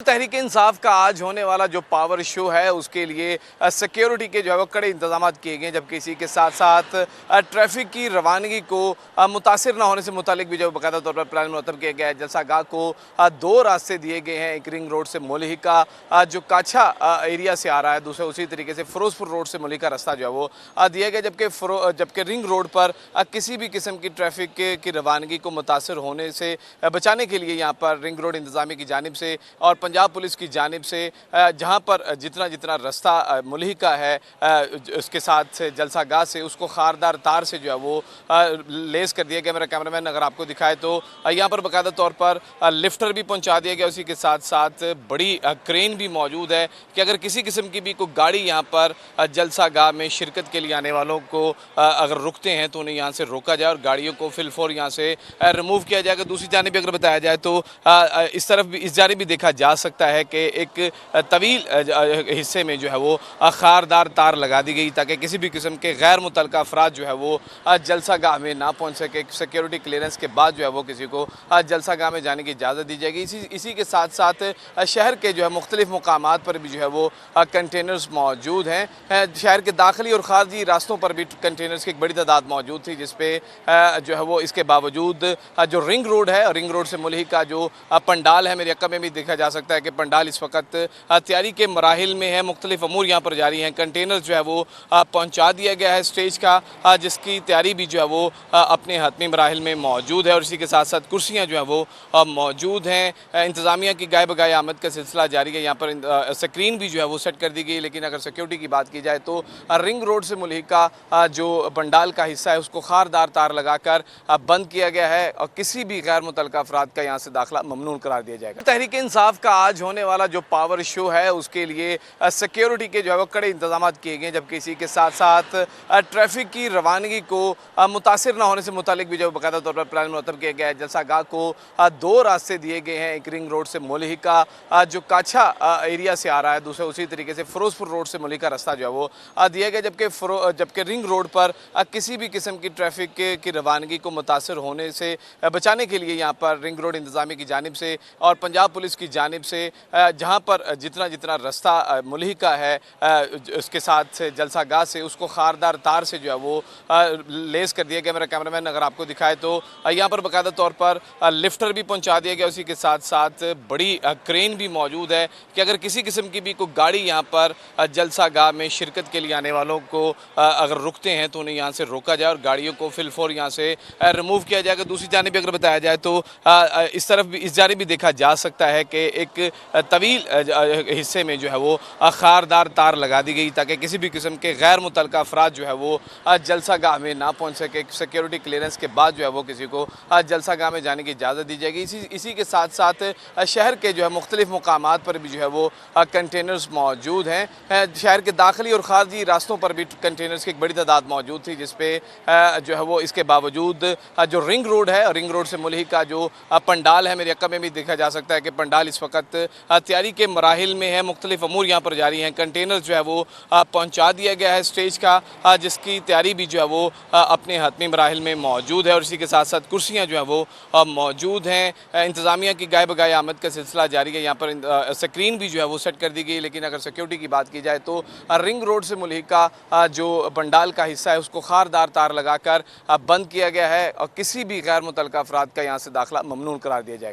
तहरीक इंसाफ का आज होने वाला जो पावर शो है उसके लिए सिक्योरिटी के जो है वो कड़े इंतजाम किए गए हैं, जबकि इसी के साथ साथ ट्रैफिक की रवानगी को मुतासिर ना होने से मुतालिक भी जो बाकायदा तौर पर प्लान मुरतब किया गया है। जलसागाह को दो रास्ते दिए गए हैं, एक रिंग रोड से मुल्हिका जो काछा एरिया से आ रहा है, दूसरे उसी तरीके से फिरोजपुर रोड से मुल्हिका रास्ता जो है वो दिया गया, जबकि रिंग रोड पर किसी भी किस्म की ट्रैफिक की रवानगी को मुतासर होने से बचाने के लिए यहाँ पर रिंग रोड इंतजामी की जानिब से और पंजाब पुलिस की जानिब से जहां पर जितना रास्ता मुल्हिका है उसके साथ जलसागाह से उसको खारदार तार से जो है वो लेस कर दिया गया। मेरा कैमरामैन अगर आपको दिखाए तो यहाँ पर बाकायदा तौर पर लिफ्टर भी पहुंचा दिया गया, उसी के साथ साथ बड़ी क्रेन भी मौजूद है कि अगर किसी किस्म की भी कोई गाड़ी यहाँ पर जलसागाह में शिरकत के लिए आने वालों को अगर रुकते हैं तो उन्हें यहाँ से रोका जाए और गाड़ियों को फिलफोर यहाँ से रिमूव किया जाएगा। दूसरी जानिब अगर बताया जाए तो इस तरफ भी, इस जानिब भी देखा जा सकता है कि एक तवील हिस्से में जो है वो खारदार तार लगा दी गई ताकि किसी भी किस्म के गैर मुतल्लका अफराद जो है वो जलसागाह में ना पहुंच सके। सिक्योरिटी क्लियरेंस के बाद जो है वो किसी को जलसागाह में जाने की इजाज़त दी जाएगी। इसी के साथ साथ शहर के जो है मुख्तलिफ मकामात पर भी जो है वो कंटेनर्स मौजूद हैं। शहर के दाखिली और खारजी रास्तों पर भी कंटेनर्स की एक बड़ी तादाद मौजूद थी, जिसपे जो है वो इसके बावजूद जो रिंग रोड है, रिंग रोड से मुल्हिका जो पंडाल है, मेरे अक्का में भी देखा जा सकता है कि पंडाल इस वक्त तैयारी के मराहिल में है, मुख्तलिफ अमूर यहाँ पर जारी हैं। कंटेनर जो है वो पहुँचा दिया गया है स्टेज का, जिसकी तैयारी भी जो है वो अपने हतमी मराहिल में मौजूद है और इसी के साथ साथ कुर्सियाँ जो हैं वो मौजूद हैं। इंतज़ामिया की गाय बगाए आमद का सिलसिला जारी है। यहाँ पर स्क्रीन भी जो है वो सेट कर दी गई, लेकिन अगर सिक्योरिटी की बात की जाए तो रिंग रोड से मुल्हिका जो पंडाल का हिस्सा है उसको खारदार तार लगाकर बंद किया गया है और किसी भी गैर मुतल्लका अफराद का यहाँ से दाखिला ममनून करार दिया जाएगा। तहरीक इंसाफ का आज होने वाला जो पावर शो है उसके लिए सिक्योरिटी के जो है वो कड़े इंतजाम किए गए हैं, जबकि इसी के साथ साथ ट्रैफिक की रवानगी को मुतासिर ना होने से मुतालिक भी जो बाकायदा तौर पर प्लान मुरतब किया गया है। जलसागाह को दो रास्ते दिए गए हैं, एक रिंग रोड से मुल्हिका जो काछा एरिया से आ रहा है, दूसरे उसी तरीके से फिरोजपुर रोड से मुल्हिका रास्ता जो है वो दिया गया, जबकि रिंग रोड पर किसी भी किस्म की ट्रैफिक की रवानगी को मुतासर होने से बचाने के लिए यहाँ पर रिंग रोड इंतजामी की जानिब से और पंजाब पुलिस की जानिब से जहाँ पर जितना रास्ता मुल्हिका है उसके साथ जलसागाह से उसको खारदार तार से जो है वो लेस कर दिया गया। मेरा कैमरामैन अगर आपको दिखाए तो यहाँ पर बाकायदा तौर पर लिफ्टर भी पहुँचा दिया गया, उसी के साथ साथ बड़ी क्रेन भी मौजूद है कि अगर किसी किस्म की भी कोई गाड़ी यहाँ पर जलसागाह में शिरकत के लिए आने वालों को अगर रुकते हैं तो उन्हें यहाँ से रोका जाए और गाड़ियों को फिलफोर यहाँ से रिमूव किया जाएगा। दूसरी जानिब अगर बताया जाए तो इस तरफ भी, इस जानिब भी देखा जा सकता है कि एक तवील हिस्से में जो है वो खारदार तार लगा दी गई ताकि किसी भी किस्म के गैर मुतल्लका अफराद जो है वो जलसागाह में ना पहुंच सके। सिक्योरिटी क्लियरेंस के बाद जो है वो किसी को जलसागाह में जाने की इजाज़त दी जाएगी। इसी के साथ साथ शहर के जो है मुख्तलिफ मकामात पर भी जो है वो कंटेनर्स मौजूद हैं। शहर के दाखिली और खारजी रास्तों पर भी कंटेनर्स की एक बड़ी तादाद मौजूद थी, जिसपे जो है वो इसके बावजूद जो रिंग रोड है, रिंग रोड से मुल्हिका जो पंडाल है, मेरे अक्का में भी देखा जा सकता है कि पंडाल इस वक्त तैयारी के मराहिल में है, मुख्तलिफ अमूर यहाँ पर जारी हैं। कंटेनर जो है वो पहुँचा दिया गया है स्टेज का, जिसकी तैयारी भी जो है वो अपने हतमी मराहिल में मौजूद है और इसी के साथ साथ कुर्सियाँ जो हैं वो मौजूद हैं। इंतज़ामिया की गाय बगाए आमद का सिलसिला जारी है। यहाँ पर स्क्रीन भी जो है वो सेट कर दी गई, लेकिन अगर सिक्योरिटी की बात की जाए तो रिंग रोड से मुल्हिका जो पंडाल का हिस्सा है उसको खारदार तार लगाकर बंद किया गया है और किसी भी गैर मुतल्लका अफराद का यहाँ से दाखिला ममनून करार दिया जाएगा।